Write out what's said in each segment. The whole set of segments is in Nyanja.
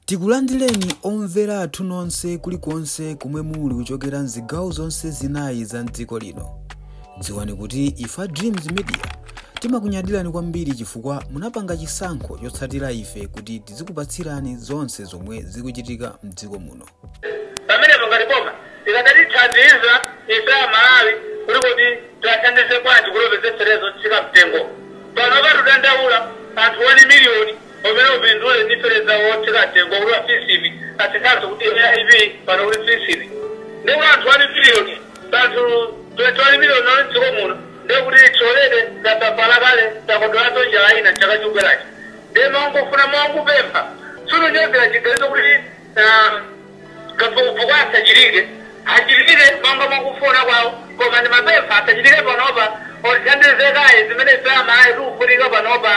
Tikulandireni omvera athu nonse kulikonse kumwe muli kuchokera mzigawo zonse zinayi za mdziko lino. Dziwani kuti ifa Dreams Media timakunyadirani kwambiri chifukwa munapanga chisankho chotsatira ife kuti tizikupatsirani zonse zomwe zikuchitika mdziko muno. Pamene mungati tikatithandiza ife Malawi kuli kuti tiwathandize kwanji kulopezera tsika mtengo. Pano patudandaula anthu 1 miliyoni omwe upindule ndifereza wotsika mtengo kulwa fisivi atikazo kuti HIV pano kuli fisivi. Ndipo anthu 1 miliyoni anthu 20 miliyoni n'dziko muno ndekuti tsolere tatapala kale takodolazo jaina chakachubwerachi. Ndema ongofuna mwangupempha sunonyezera chiganizo kuti kafukufuku asachilike achilike manga mwakufuna kwawo koma ndi mapempha asachilike panopa othandizekaye zimene Malawi tikufunika panopa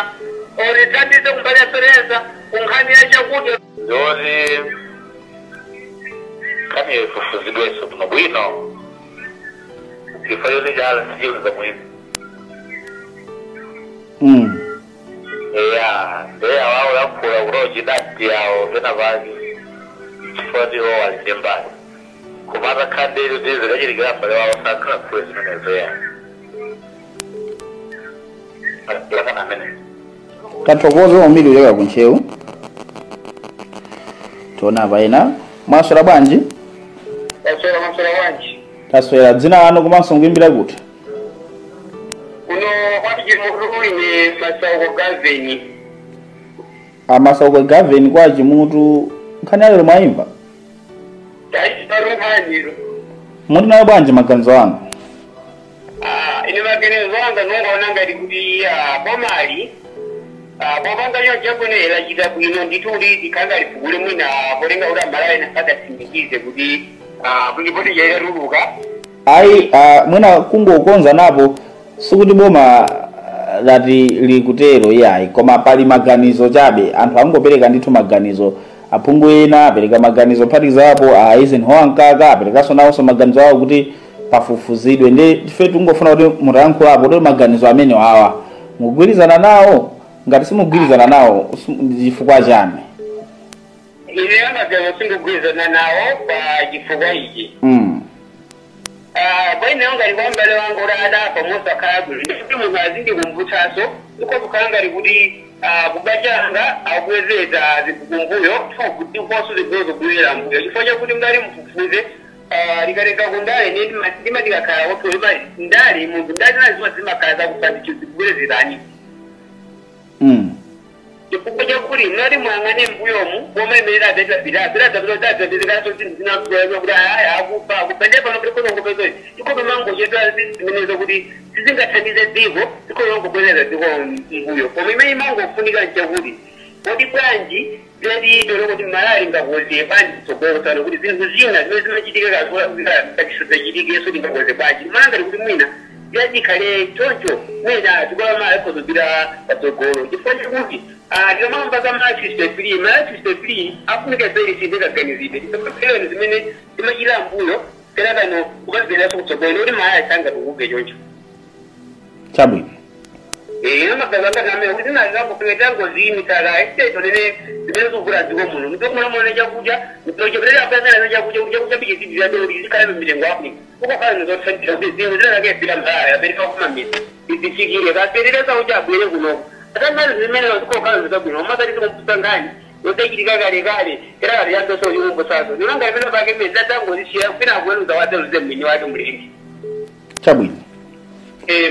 othandize kumbali yasereza kunkhani ya chakudya zoti kani ifufuzidweso kuno bwino ifa yoti jala sijiuza muhimu ndeya wawo yakula kuroji dati yawo pena vali chifoti wo walidembali kumata khandeli utizi kachirikira mbale wawo sakhala kule zimenezo ya lakana amene tathokoza omili uyoka kunchewu tiona paina mwaswera bwanji maswera wanji taswera dzina lanu komanso mukuimbira kuti kuno kwatiji mukuine Masauko Gaveni Masauko Gaveni kwa chimutu nkhani alero mwaimva tachiparuhaniro muti nayo bwanji maganizo anu ine maganizo anga nongaona ngati kuti pomali popanga choncho kunela chita bwino ndituli tikhanga lifukule mwina polenga kuti Malawi nasadasindikize kuti kulipoti chairaruluka ayi mwina kungokonza napo sikuti boma lati likutero yayi koma pali maganizo chabe anthu angopereka ndithu maganizo aphungu ena apereka maganizo phatikizapo Eisenhower Mkaka aperekaso nawonso maganizo awo kuti pafufuzidwe ndi ife tungofuna kuti mutayankhulapo kuti maganizo amene awa mugwirizana nawo ngati simugwirizana nawo chifukwa chani ine amaganizo sindikugwirizana nawo pa chifukwa ichi kwaina ngati kwambale wangu adapa mosakhala bwino ndikuti munthu azindikumbutsaso iko kukhala kuti kubachanga akubwezeza zikumbuyo kuti koso zibwezo kubwera mbuyo chifukwa chakuti ngati mfufuze likaleka kundale ndimadikakhala woto ndale munthu ndale nazima zimakhala zakusandi zikubwerezerani chifukwa chakuti mnati mwang'ane mbuyomu boma imene adapitapitapitazapitazapitazapitazikaso zinakuwa kuti akupa kupende pano kuti konongopezoyi ikope mangochedwa zimenezo kuti sizingathandize dziko ikonongobwereza dziko mbuyo koma imene mangofunika nchakuti kodi bwanji ziladiitolo kuti Malawi ngakoze bwanji kutsogolosana kuti zinthu zina zimene zimachitika kachiso zachitike yeso lingakoze bwanji malangati kuti mwina yajikhale choncho mwina tikola Malawi kozobira patsogolo chifukwa chakuti tikamamba za Malawi 53 afunika zeri sindikaganizide tisapapeleni zimene zimachita mbuyo tena kano ukaziberaso kutsogolo kuti Malawi sangatukuke choncho chabwino ino magazanga kamera kuti nazangopengeta ngozini saka esiteto nene zimene zikuvula dziko muno mtokumuna mone chakudya mtocheperera apasana chakudya kudya bije zibira doli zikhala mitengo afrika ukakhala nozothandira kuti zimwe zinakepira Malawi apereka kumamisa izichikire kaperera sauti abwere kuno atamali zimene zikokhala zikabwino umakati tikumpusa ngani yotachitika kale kale era kati yandoso yumbo saso nilanga ipena pake meza tangozisiya kupina akuweruza wateluze mmini wake mlengi chabwino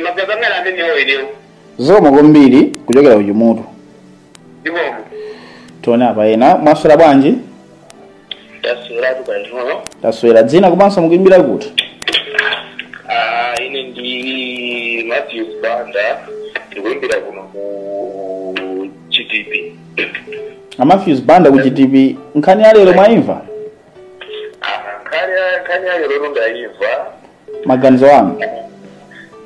magazanga amene awenewo zomwe kwambiri kuchokera kuchimutu ndibomo tiona paena mwaswera bwanji taswera tukanthuno taswera dzina komanso mukuimbira kuti ine ndi Matthews Banda ndikuimbira kuno ku GTP Matthews Banda ku GTP nkhani ya lero mwaimva nkhani ya lero ndayimva maganizo anu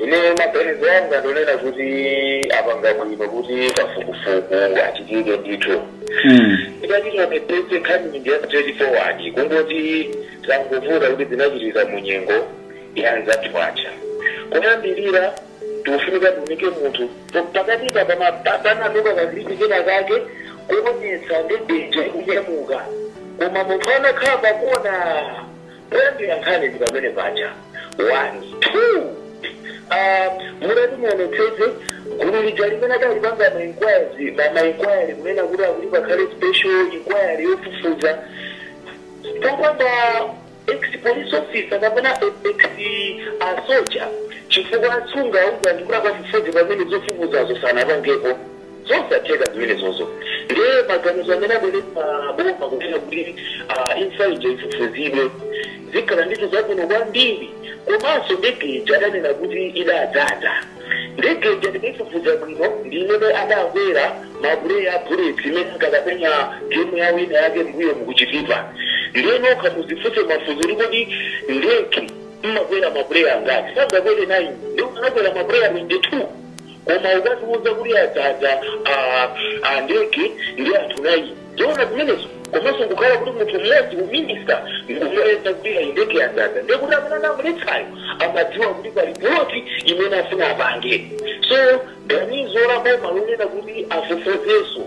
ine maganizo anga ndonena kuti apanga bwino kuti kafukufuku achitike ndithu ikachitwa nepese nkhani ndi ya straight forward kungoti zangovuta kuti zinachitika munyengo yanzatwacha kuyambirira tikufunika tunike munthu pakatipa panaduka kagripi kena kake kuonesa ndege kunyamuka koma munthu anakhamba kuona poyambira nkhani zipamene paja 1 2 murati muonetseze gulu lija limene adalipanga ma-inquiry kunena kuti akuti pakhale special inquiry yofufuza popanda ex-police officer kapena ex-soldier chifukwa atsunga auza ndikula pafufuzi pamene zofufuzazo sanapangepo zosatheka zimene zozo ndiye maganizo amene abwere maboma kunena kuti inside ifufuzidwe zikhala ndithu zabwino kwambiri komanso ndegeja adanena kuti idadzadza ndegeja ndikaifufuza bwino ndimene adakwera mapuleya bullets imene akakapenya gemu yawo ina yake mbuyo mukuchitipa ndiye nokha muzifuse mafuzo likoti ndeke mmakwera mapuleya angati sangakwere 9 ndi ukanakwera mapuleya 22 koma ukatiuza kuti adzadza ndeke ndi anthu 9 zoona zimenezo komanso kukhala kuti munthu mmodzi uminista ndikumoyesa kuti ndeke yadzadza ndiye kuti amene anamuletsayo amadziwa kuti pali ploti imene afuna apange so ganizo la boma lonena kuti afufuzenso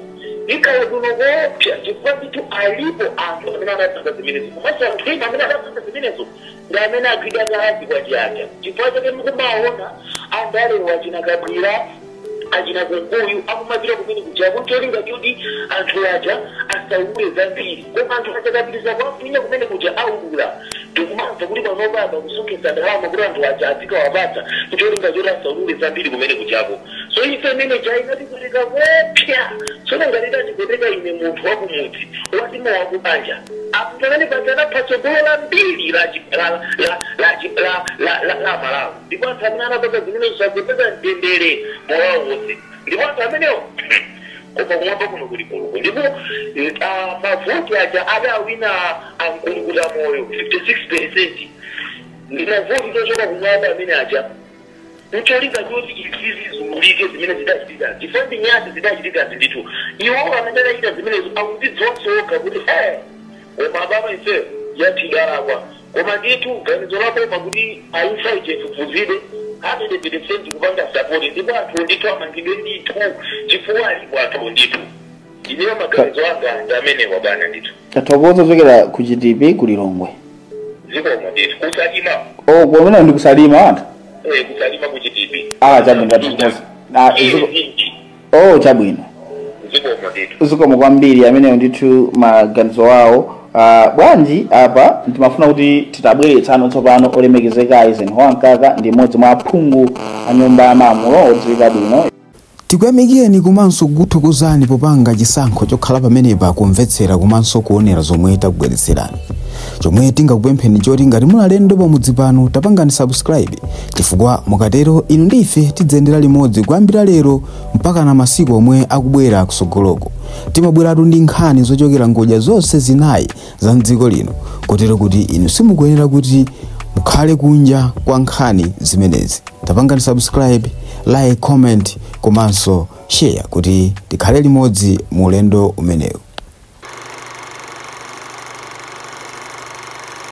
ikhala kuno kopsa chifukwa ndithu alipo anthu amene anapanga zimenezo komanso anthu ena amene anapanga zimenezo ndi amene agwida kazi kwachacha chifukwa chake mukumaona andalewa chinakabwira achina kunguyu akumapita kumene kuchako ncholinga kuti anthu aja asaule zambiri koma anthu achakapitisa kwamfinya kumene kuja aulula ndikumamva kuti panopamba kusonkhesa ndalama kuti anthu aja azikawapatsa ncholinga choti asaulule zambiri kumene kuchako so ife imene chainatikutika kopya sonangalita chipeteka ine munthu wakumudzi watimo wakubanja akutakane pachana patsogolo mbiri la Malawi ndipo anthu amene anapata zimene zisapeteka mtendere mowawonse ndipo anthu amenewo koma kumwamba kuno kuli mulungu ndipo mavoti aja adawina amkulukula moyo 56% ndi mavoti tochoka kumwamba amene aja ncholinga choti izizi zimulike zimene zidachitika chifambi nyasi zidachitika zindithu iwo amene adachita zimenezo akuzidzonsoka kuti koma ababa ife yatidalakwa koma ndithu ganizo laboma kuti ainsaije ifufuzidwe 100% kupanga sapoti ndipo anthu ndithu amangidwe ndithu chifukwa alipo anthu ndithu ineyo maganizo anga ndi amenewa bwana ndithu tathokoza zokera ku GTP ku Lilongwe zikomo ndithu kusalima kumene ndi kusalima anthu kusalima ku GTP chabwino tathokoza chabwino zikomo ndithu zikomo kwambiri ameneyo ndithu maganizo awo bwanji apa ndimafuna kuti titabweretsano tsopano olemekezeka Eisenhower Mkaka ndi mmodzi mwa aphungu a nyumba ya malamulo odziwika bwino tikuyamikeni komanso kukuthokozani popanga chisankho chokhala pamenepa kumvetsera komanso kuonera zomwe takubweretserani chomwe tingakupempheni choti ngati mulalendo pamudzi pano tapangani subscribe chifukwa mukatero inu ndife tidzendera limodzi kuyambira lero mpaka na masiku omwe akubwera kusogoloko timabweratu ndi nkhani zochokera ngodya zonse zinayi za mdziko lino kotero kuti inu simukuyenera kuti mukhale kunja kwa nkhani zimenezi tapangani subscribe like comment komanso share kuti tikhale limodzi mu ulendo umenewu